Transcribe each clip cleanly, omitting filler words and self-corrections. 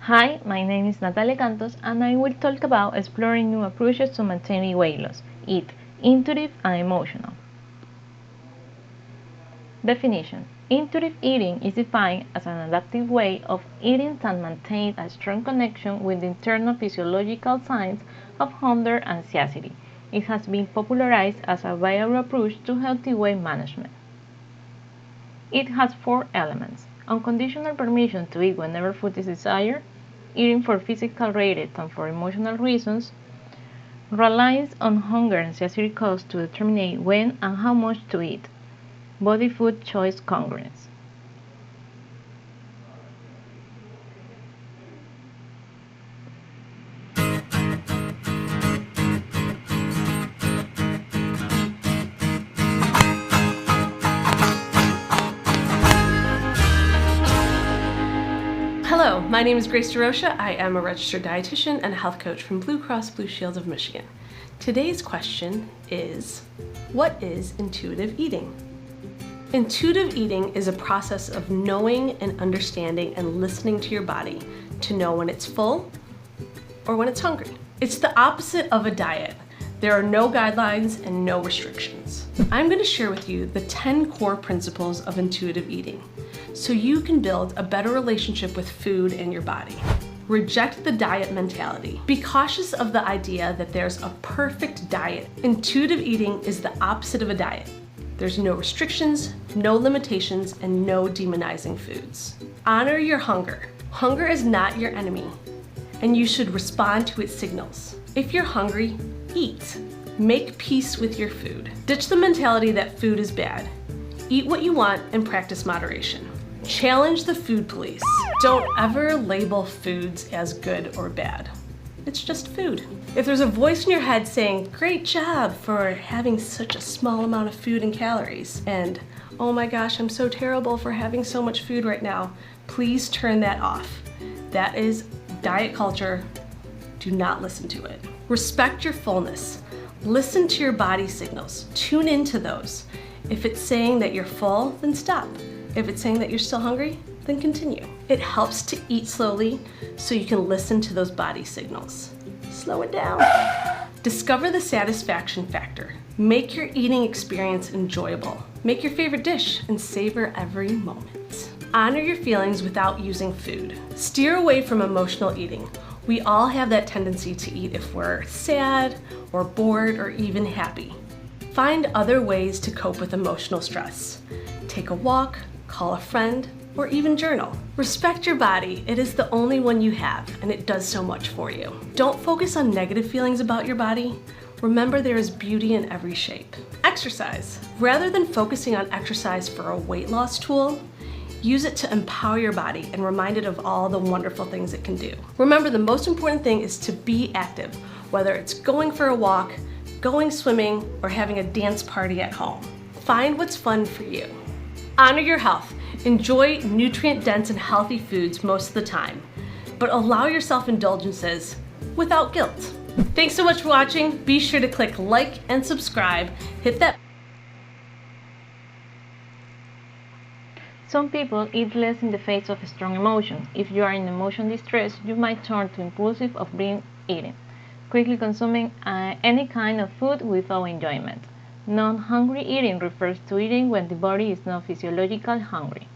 Hi, my name is Natalia Cantos and I will talk about exploring new approaches to maintaining weight loss, eat intuitive and emotional. Definition: intuitive eating is defined as an adaptive way of eating that maintains a strong connection with the internal physiological signs of hunger and satiety. It has been popularized as a viable approach to healthy weight management. It has four elements: unconditional permission to eat whenever food is desired, eating for physical reasons and for emotional reasons, relies on hunger and satiety cues to determine when and how much to eat, body-food choice congruence. Hello, my name is Grace DeRocha. I am a registered dietitian and a health coach from Blue Cross Blue Shield of Michigan. Today's question is, what is intuitive eating? Intuitive eating is a process of knowing and understanding and listening to your body to know when it's full or when it's hungry. It's the opposite of a diet. There are no guidelines and no restrictions. I'm going to share with you the 10 core principles of intuitive eating so you can build a better relationship with food and your body. Reject the diet mentality. Be cautious of the idea that there's a perfect diet. Intuitive eating is the opposite of a diet. There's no restrictions, no limitations, and no demonizing foods. Honor your hunger. Hunger is not your enemy, and you should respond to its signals. If you're hungry, eat. Make peace with your food. Ditch the mentality that food is bad. Eat what you want and practice moderation. Challenge the food police. Don't ever label foods as good or bad. It's just food. If there's a voice in your head saying, great job for having such a small amount of food and calories, and oh my gosh, I'm so terrible for having so much food right now, please turn that off. That is diet culture. Do not listen to it. Respect your fullness. Listen to your body signals. Tune into those. If it's saying that you're full, then stop. If it's saying that you're still hungry, then continue. It helps to eat slowly so you can listen to those body signals. Slow it down. Discover the satisfaction factor. Make your eating experience enjoyable. Make your favorite dish and savor every moment. Honor your feelings without using food. Steer away from emotional eating. We all have that tendency to eat if we're sad or bored or even happy. Find other ways to cope with emotional stress. Take a walk, call a friend, or even journal. Respect your body. It is the only one you have, and it does so much for you. Don't focus on negative feelings about your body. Remember, there is beauty in every shape. Exercise. Rather than focusing on exercise for a weight loss tool, use it to empower your body and remind it of all the wonderful things it can do. Remember, the most important thing is to be active, whether it's going for a walk, going swimming, or having a dance party at home. Find what's fun for you. Honor your health. Enjoy nutrient-dense and healthy foods most of the time, but allow yourself indulgences without guilt. Thanks so much for watching. Be sure to click like and subscribe. Hit that. Some people eat less in the face of strong emotion. If you are in emotion distress, you might turn to impulsive or binge eating, quickly consuming any kind of food without enjoyment. Non-hungry eating refers to eating when the body is not physiologically hungry.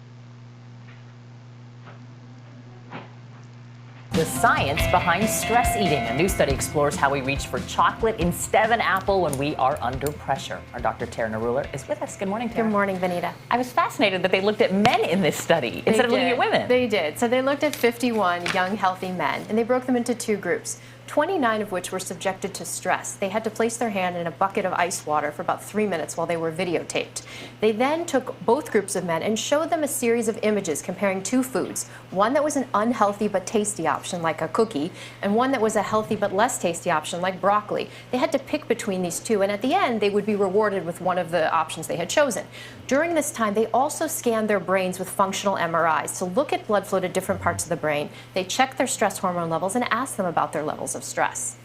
The science behind stress eating. A new study explores how we reach for chocolate instead of an apple when we are under pressure. Our Dr. Tara Naruller is with us. Good morning, Tara. Good morning, Vanita. I was fascinated that they looked at men in this study instead of looking at women. They did. So they looked at 51 young, healthy men, and they broke them into two groups, 29 of which were subjected to stress. They had to place their hand in a bucket of ice water for about 3 minutes while they were videotaped. They then took both groups of men and showed them a series of images comparing two foods, one that was an unhealthy but tasty option like a cookie, and one that was a healthy but less tasty option like broccoli. They had to pick between these two, and at the end they would be rewarded with one of the options they had chosen. During this time, they also scanned their brains with functional MRIs to look at blood flow to different parts of the brain. They checked their stress hormone levels and asked them about their levels of stress.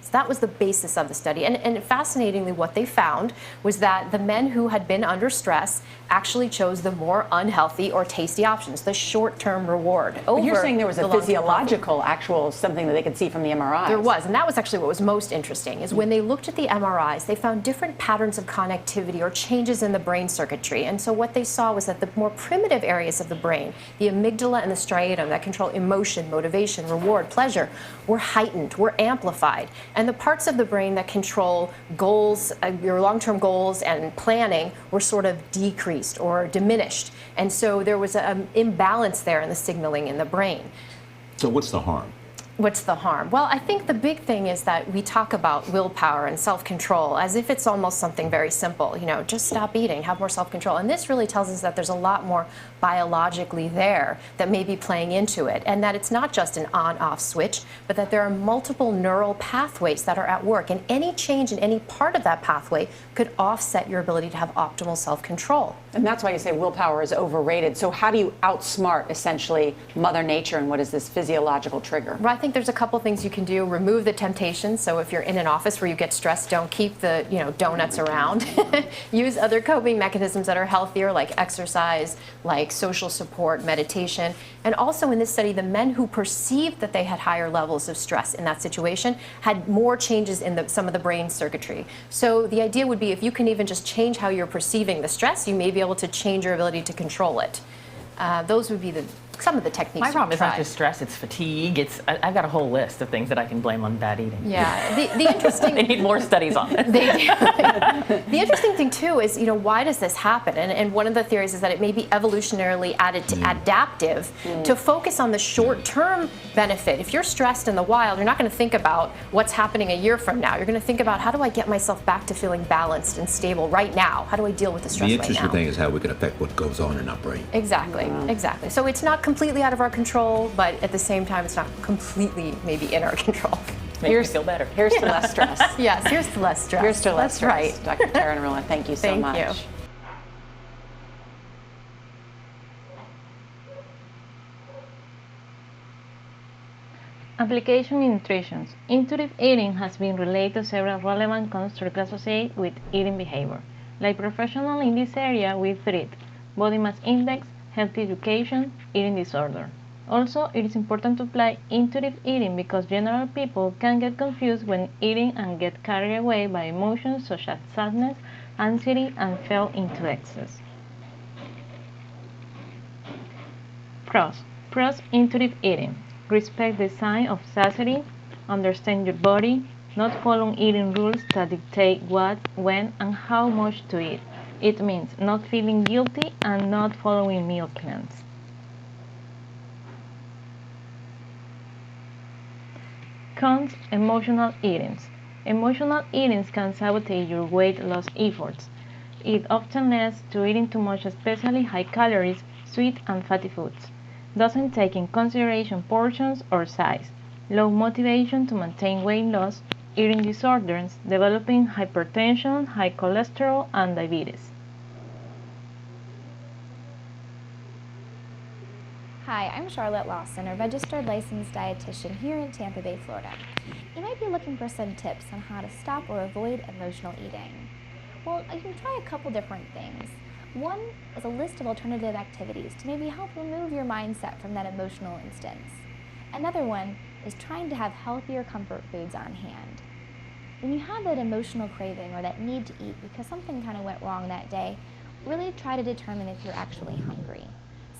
So that was the basis of the study. And fascinatingly, what they found was that the men who had been under stress actually chose the more unhealthy or tasty options, the short-term reward. But you're saying there was a physiological actual something that they could see from the MRIs. There was, and that was actually what was most interesting, is when they looked at the MRIs, they found different patterns of connectivity or changes in the brain circuitry. And so what they saw was that the more primitive areas of the brain, the amygdala and the striatum that control emotion, motivation, reward, pleasure, were heightened, were amplified. And the parts of the brain that control goals, your long-term goals and planning, were sort of decreased or diminished. And so there was an imbalance there in the signaling in the brain. So what's the harm? What's the harm? Well, I think the big thing is that we talk about willpower and self-control as if it's almost something very simple. You know, just stop eating, have more self-control. And this really tells us that there's a lot more biologically there that may be playing into it, and that it's not just an on-off switch, but that there are multiple neural pathways that are at work, and any change in any part of that pathway could offset your ability to have optimal self-control. And that's why you say willpower is overrated. So how do you outsmart, essentially, Mother Nature, and what is this physiological trigger? Well, I think there's a couple things you can do. Remove the temptation. So if you're in an office where you get stressed, don't keep the donuts around. Use other coping mechanisms that are healthier, like exercise, like social support, meditation. And also in this study, the men who perceived that they had higher levels of stress in that situation had more changes in some of the brain circuitry. So the idea would be if you can even just change how you're perceiving the stress, you may be able to change your ability to control it. Those would be some of the techniques. My problem is not try. just stress, it's fatigue. I've got a whole list of things that I can blame on bad eating. Yeah, the interesting... They need more studies on it. The interesting thing, too, is, why does this happen? And one of the theories is that it may be evolutionarily adaptive to focus on the short-term benefit. If you're stressed in the wild, you're not going to think about what's happening a year from now. You're going to think about, how do I get myself back to feeling balanced and stable right now? How do I deal with the stress right now? The interesting thing is how we can affect what goes on in our brain. Exactly, exactly. So it's not completely out of our control, but at the same time, it's not completely maybe in our control. Makes me feel better. Here's to less stress. Yes, here's to less stress. Here's to less stress. Right. Dr. Tara Narula, thank you so much. Thank you. Application in nutrition. Intuitive eating has been related to several relevant constructs associated with eating behavior. Like professionals in this area, we treat body mass index, health education, eating disorder. Also, it is important to apply intuitive eating because general people can get confused when eating and get carried away by emotions such as sadness, anxiety, and fall into excess. Pros intuitive eating. Respect the sign of satiety, understand your body, not following eating rules that dictate what, when, and how much to eat. It means not feeling guilty and not following meal plans. Cons: emotional eatings. Emotional eatings can sabotage your weight loss efforts. It often leads to eating too much, especially high calories, sweet and fatty foods. Doesn't take in consideration portions or size. Low motivation to maintain weight loss, eating disorders, developing hypertension, high cholesterol, and diabetes. Hi, I'm Charlotte Lawson, a registered licensed dietitian here in Tampa Bay, Florida. You might be looking for some tips on how to stop or avoid emotional eating. Well, you can try a couple different things. One is a list of alternative activities to maybe help remove your mindset from that emotional instance. Another one is trying to have healthier comfort foods on hand. When you have that emotional craving or that need to eat because something kind of went wrong that day, really try to determine if you're actually hungry.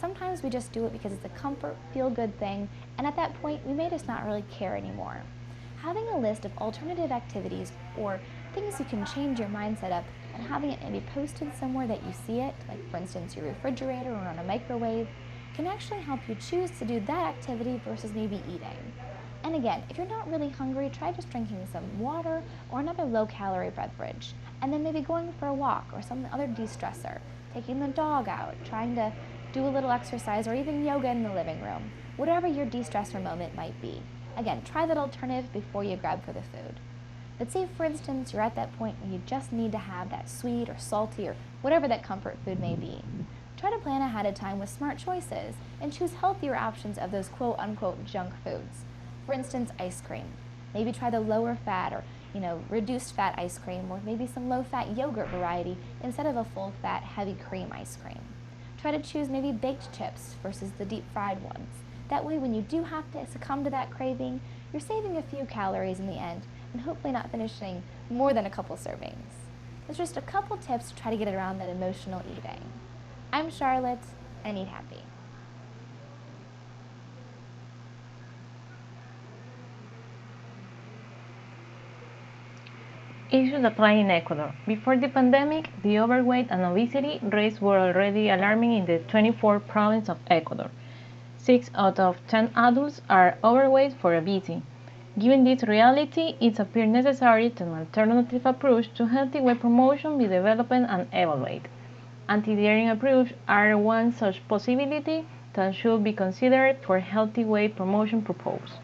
Sometimes we just do it because it's a comfort, feel-good thing, and at that point, we may just not really care anymore. Having a list of alternative activities or things you can change your mindset up and having it maybe posted somewhere that you see it, like for instance your refrigerator or on a microwave, can actually help you choose to do that activity versus maybe eating. And again, if you're not really hungry, try just drinking some water or another low-calorie beverage, and then maybe going for a walk or some other de-stressor, taking the dog out, trying to do a little exercise or even yoga in the living room, whatever your de-stressor moment might be. Again, try that alternative before you grab for the food. But say, for instance, you're at that point where you just need to have that sweet or salty or whatever that comfort food may be. Try to plan ahead of time with smart choices and choose healthier options of those quote-unquote junk foods. For instance, ice cream. Maybe try the lower fat or reduced fat ice cream, or maybe some low fat yogurt variety instead of a full fat heavy cream ice cream. Try to choose maybe baked chips versus the deep fried ones. That way when you do have to succumb to that craving, you're saving a few calories in the end and hopefully not finishing more than a couple servings. There's just a couple tips to try to get around that emotional eating. I'm Charlotte, and eat happy. Issues apply in Ecuador. Before the pandemic, the overweight and obesity rates were already alarming in the 24th province of Ecuador. 6 out of 10 adults are overweight for obesity. Given this reality, it appears necessary that an alternative approach to healthy weight promotion be developed and evaluated. Anti-dieting approaches are one such possibility that should be considered for healthy weight promotion purposes.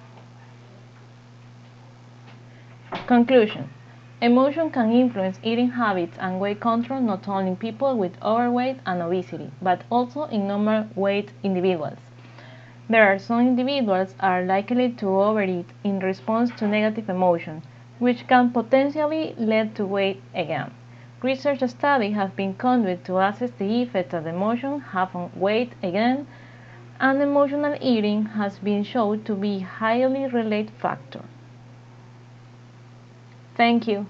Conclusion. Emotion can influence eating habits and weight control not only in people with overweight and obesity, but also in normal weight individuals. There are some individuals are likely to overeat in response to negative emotion, which can potentially lead to weight gain. Research studies have been conducted to assess the effect that emotions have on weight gain, and emotional eating has been shown to be a highly related factor. Thank you.